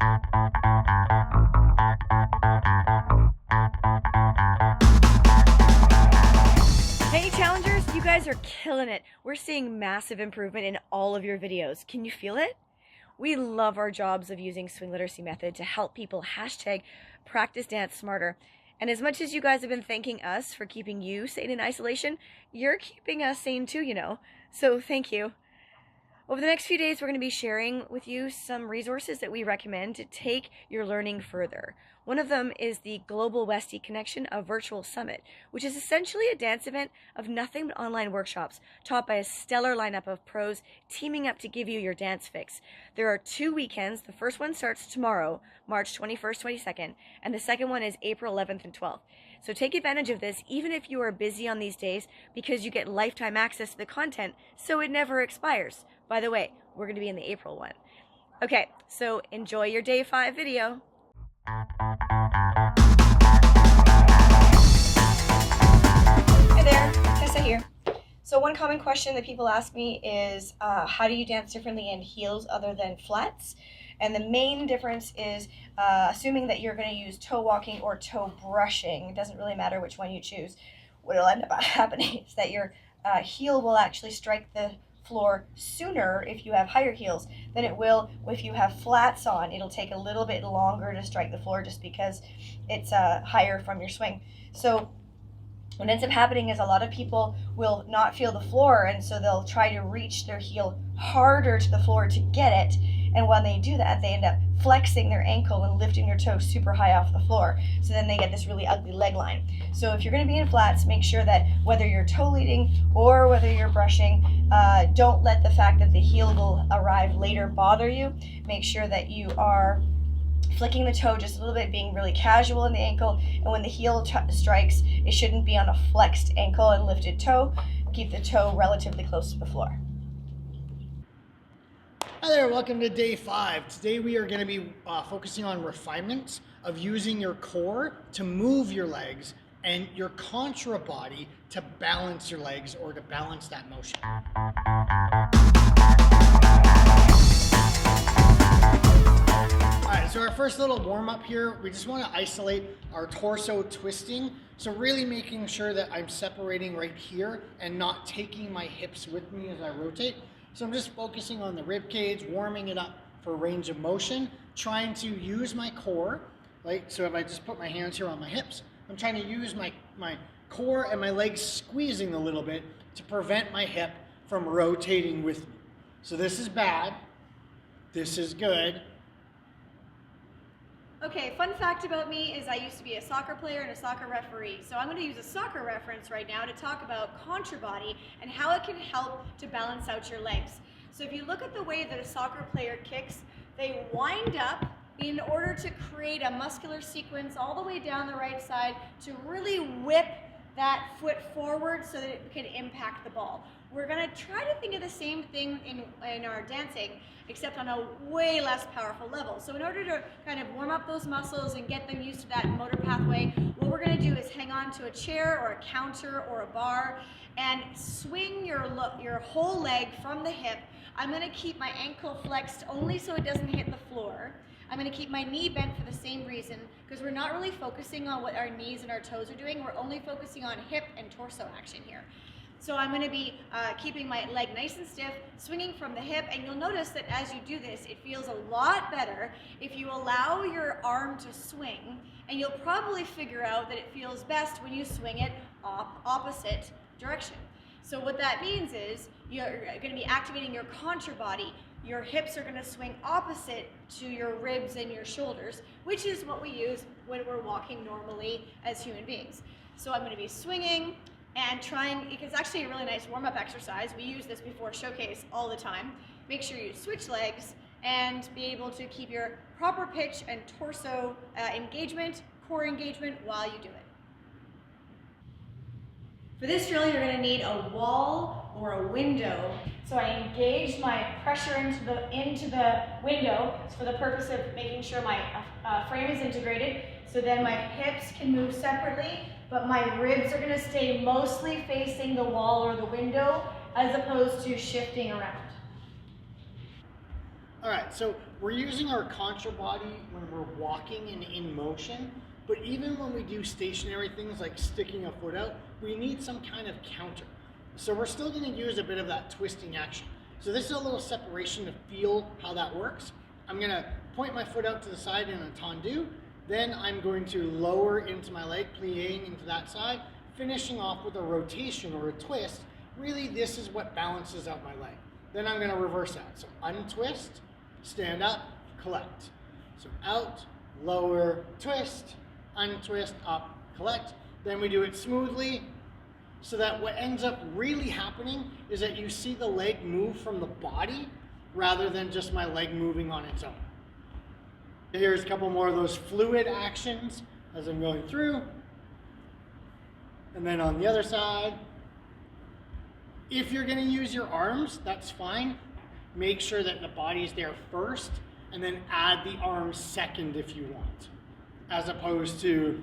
Hey challengers, you guys are killing it. We're seeing massive improvement in all of your videos. Can you feel it? We love our jobs of using swing literacy method to help people hashtag practice dance smarter. And as much as you guys have been thanking us for keeping you sane in isolation, you're keeping us sane too, you know. So thank you. Over the next few days, we're going to be sharing with you some resources that we recommend to take your learning further. One of them is the Global Westie Connection, a virtual summit, which is essentially a dance event of nothing but online workshops taught by a stellar lineup of pros teaming up to give you your dance fix. There are 2 weekends. The first one starts tomorrow, March 21st, 22nd, and the second one is April 11th and 12th. So take advantage of this even if you are busy on these days, because you get lifetime access to the content so it never expires. By the way, we're going to be in the April one. Okay, so enjoy your day 5 video. Hi there, Tessa here. So one common question that people ask me is, how do you dance differently in heels other than flats? And the main difference is assuming that you're going to use toe walking or toe brushing. It doesn't really matter which one you choose. What will end up happening is that your heel will actually strike the floor sooner if you have higher heels than it will if you have flats on. It'll take a little bit longer to strike the floor just because it's higher from your swing. So what ends up happening is a lot of people will not feel the floor, and so they'll try to reach their heel harder to the floor to get it. And when they do that, they end up flexing their ankle and lifting their toe super high off the floor. So then they get this really ugly leg line. So if you're going to be in flats, make sure that whether you're toe leading or whether you're brushing, don't let the fact that the heel will arrive later bother you. Make sure that you are flicking the toe just a little bit, being really casual in the ankle, and when the heel strikes, it shouldn't be on a flexed ankle and lifted toe. Keep the toe relatively close to the floor. Hi there, welcome to day 5. Today we are going to be focusing on refinements of using your core to move your legs and your contra body to balance your legs or to balance that motion. Alright, so our first little warm up here, we just want to isolate our torso twisting. So really making sure that I'm separating right here and not taking my hips with me as I rotate. So I'm just focusing on the rib cage, warming it up for range of motion, trying to use my core, right? So if I just put my hands here on my hips, I'm trying to use my core and my legs squeezing a little bit to prevent my hip from rotating with me. So this is bad, this is good. Okay, fun fact about me is I used to be a soccer player and a soccer referee. So I'm going to use a soccer reference right now to talk about contra body and how it can help to balance out your legs. So if you look at the way that a soccer player kicks, they wind up in order to create a muscular sequence all the way down the right side to really whip that foot forward so that it can impact the ball. We're going to try to think of the same thing in our dancing, except on a way less powerful level. So in order to kind of warm up those muscles and get them used to that motor pathway, what we're going to do is hang on to a chair or a counter or a bar and swing your whole leg from the hip. I'm going to keep my ankle flexed only so it doesn't hit the floor. I'm going to keep my knee bent for the same reason, because we're not really focusing on what our knees and our toes are doing. We're only focusing on hip and torso action here. So I'm going to be keeping my leg nice and stiff, swinging from the hip, and you'll notice that as you do this, it feels a lot better if you allow your arm to swing, and you'll probably figure out that it feels best when you swing it opposite direction. So what that means is you're going to be activating your contra body. Your hips are going to swing opposite to your ribs and your shoulders, which is what we use when we're walking normally as human beings. So I'm going to be swinging and trying, it's actually a really nice warm-up exercise. We use this before showcase all the time. Make sure you switch legs and be able to keep your proper pitch and torso engagement, core engagement while you do it. For this drill, you're going to need a wall or a window. So I engage my pressure into the window for the purpose of making sure my frame is integrated. So then my hips can move separately, but my ribs are going to stay mostly facing the wall or the window as opposed to shifting around. All right, so we're using our contra body when we're walking and in motion, but even when we do stationary things like sticking a foot out, we need some kind of counter. So we're still going to use a bit of that twisting action. So this is a little separation to feel how that works. I'm going to point my foot out to the side in a tendu, then I'm going to lower into my leg, plieing into that side, finishing off with a rotation or a twist. Really, this is what balances out my leg. Then I'm going to reverse that. So untwist, stand up, collect. So out, lower, twist, untwist, up, collect. Then we do it smoothly, so that what ends up really happening is that you see the leg move from the body rather than just my leg moving on its own. Here's a couple more of those fluid actions as I'm going through. And then on the other side, if you're gonna use your arms, that's fine. Make sure that the body's there first and then add the arms second if you want, as opposed to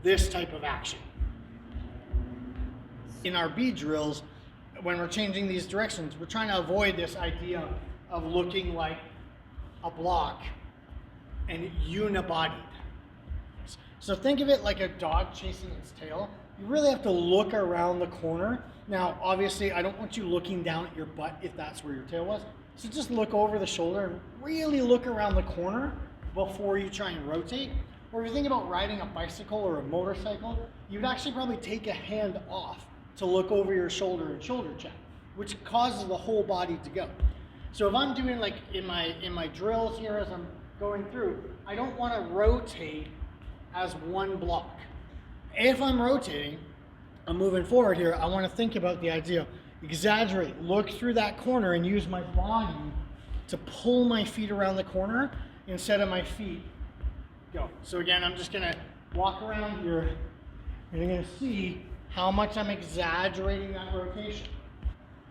this type of action. In our bead drills, when we're changing these directions, we're trying to avoid this idea of looking like a block and unibodied. So think of it like a dog chasing its tail. You really have to look around the corner. Now, obviously, I don't want you looking down at your butt if that's where your tail was. So just look over the shoulder and really look around the corner before you try and rotate. Or if you think about riding a bicycle or a motorcycle, you'd actually probably take a hand off to look over your shoulder and shoulder check, which causes the whole body to go. So if I'm doing like in my drills here as I'm going through, I don't want to rotate as one block. If I'm rotating, I'm moving forward here, I want to think about the idea, exaggerate, look through that corner and use my body to pull my feet around the corner instead of my feet go. So again, I'm just gonna walk around here and you're gonna see how much I'm exaggerating that rotation.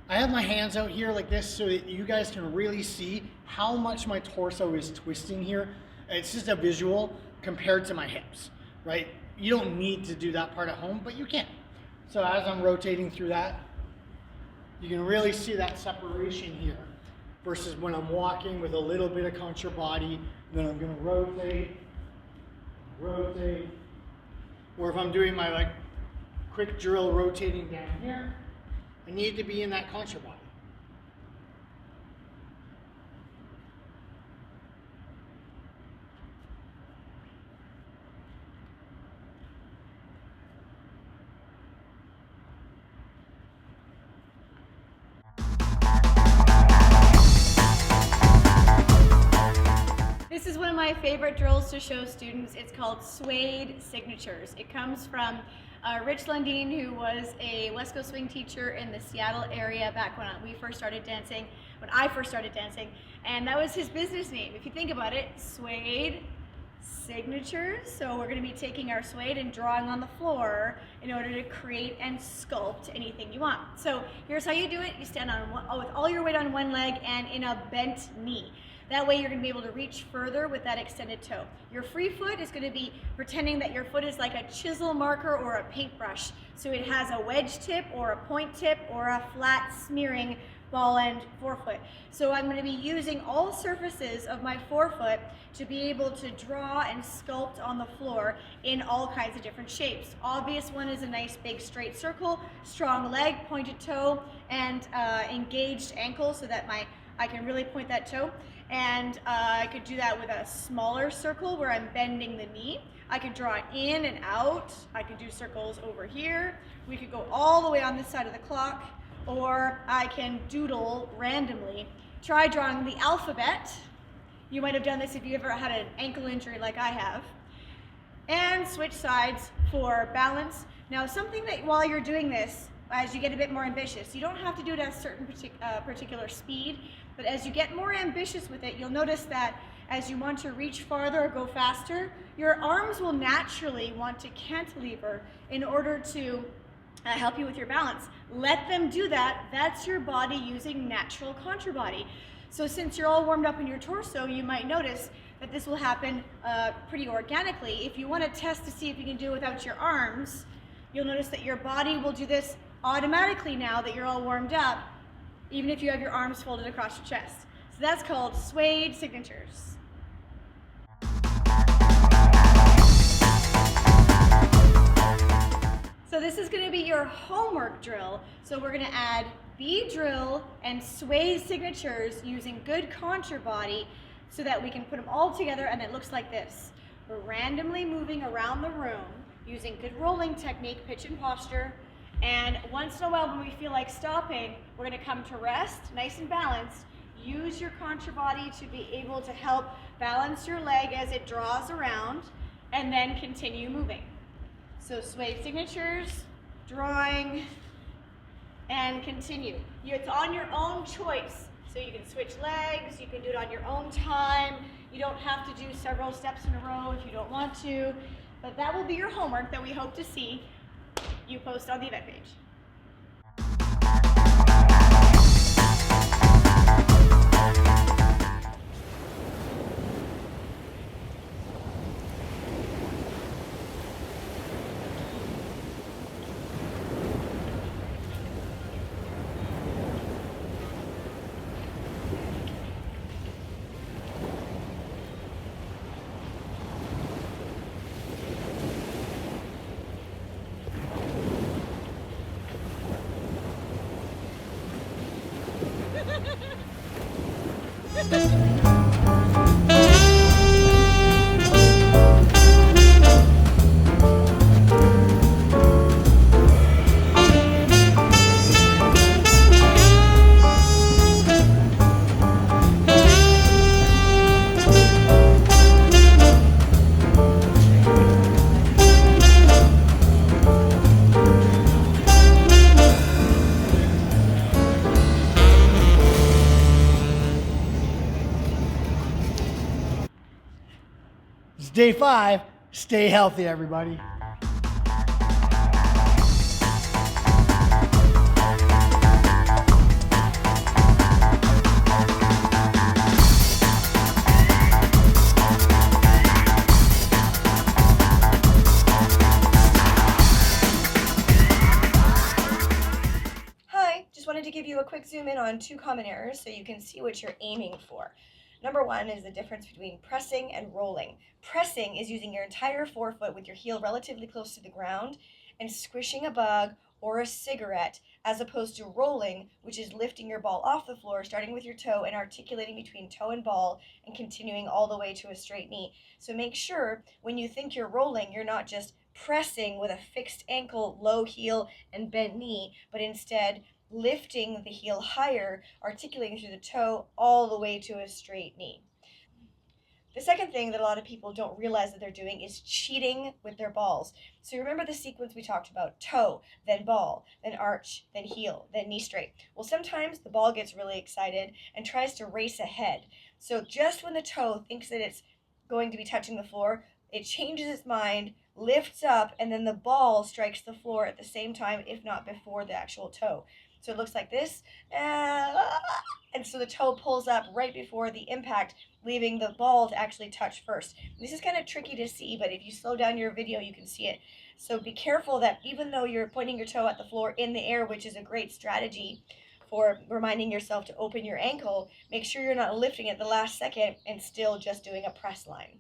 I have my hands out here like this so that you guys can really see how much my torso is twisting here. It's just a visual compared to my hips, right? You don't need to do that part at home, but you can. So as I'm rotating through that, you can really see that separation here versus when I'm walking with a little bit of contra body, then I'm gonna rotate, or if I'm doing my like quick drill rotating down here, I need to be in that contra body. This is one of my favorite drills to show students. It's called Suede Signatures. It comes from Rich Lundeen, who was a West Coast swing teacher in the Seattle area back when I first started dancing, and that was his business name. If you think about it, Suede Signatures. So we're going to be taking our suede and drawing on the floor in order to create and sculpt anything you want. So here's how you do it. You stand on with all your weight on one leg and in a bent knee. That way you're going to be able to reach further with that extended toe. Your free foot is going to be pretending that your foot is like a chisel marker or a paintbrush. So it has a wedge tip or a point tip or a flat smearing ball end forefoot. So I'm going to be using all surfaces of my forefoot to be able to draw and sculpt on the floor in all kinds of different shapes. Obvious one is a nice big straight circle, strong leg, pointed toe, and engaged ankle so that I can really point that toe. And I could do that with a smaller circle where I'm bending the knee. I could draw it in and out. I could do circles over here. We could go all the way on this side of the clock, or I can doodle randomly. Try drawing the alphabet. You might have done this if you ever had an ankle injury like I have. And switch sides for balance. Now, something that while you're doing this, as you get a bit more ambitious, you don't have to do it at a certain particular speed, but as you get more ambitious with it, you'll notice that as you want to reach farther or go faster, your arms will naturally want to cantilever in order to help you with your balance. Let them do that. That's your body using natural contra body. So since you're all warmed up in your torso, you might notice that this will happen pretty organically. If you want to test to see if you can do it without your arms, you'll notice that your body will do this automatically now that you're all warmed up, even if you have your arms folded across your chest. So So that's called swayed signatures. So this is going to be your homework drill. So we're going to add bead drill and sway signatures using good contour body so that we can put them all together and it looks like this. We're randomly moving around the room using good rolling technique, pitch and posture, and once in a while when we feel like stopping, we're going to come to rest, nice and balanced. Use your contour body to be able to help balance your leg as it draws around, and then continue moving. So swayed signatures, drawing, and continue. It's on your own choice. So you can switch legs, you can do it on your own time. You don't have to do several steps in a row if you don't want to. But that will be your homework that we hope to see you post on the event page. It's day 5. Stay healthy, everybody. Hi, just wanted to give you a quick zoom in on 2 common errors so you can see what you're aiming for. Number 1 is the difference between pressing and rolling. Pressing is using your entire forefoot with your heel relatively close to the ground and squishing a bug or a cigarette, as opposed to rolling, which is lifting your ball off the floor, starting with your toe and articulating between toe and ball and continuing all the way to a straight knee. So make sure when you think you're rolling, you're not just pressing with a fixed ankle, low heel, and bent knee, but instead lifting the heel higher, articulating through the toe all the way to a straight knee. The second thing that a lot of people don't realize that they're doing is cheating with their balls. So remember the sequence we talked about: toe, then ball, then arch, then heel, then knee straight. Well, sometimes the ball gets really excited and tries to race ahead. So just when the toe thinks that it's going to be touching the floor, it changes its mind, lifts up, and then the ball strikes the floor at the same time, if not before the actual toe. So it looks like this, and so the toe pulls up right before the impact, leaving the ball to actually touch first. This is kind of tricky to see, but if you slow down your video, you can see it. So be careful that even though you're pointing your toe at the floor in the air, which is a great strategy for reminding yourself to open your ankle, make sure you're not lifting at the last second and still just doing a press line.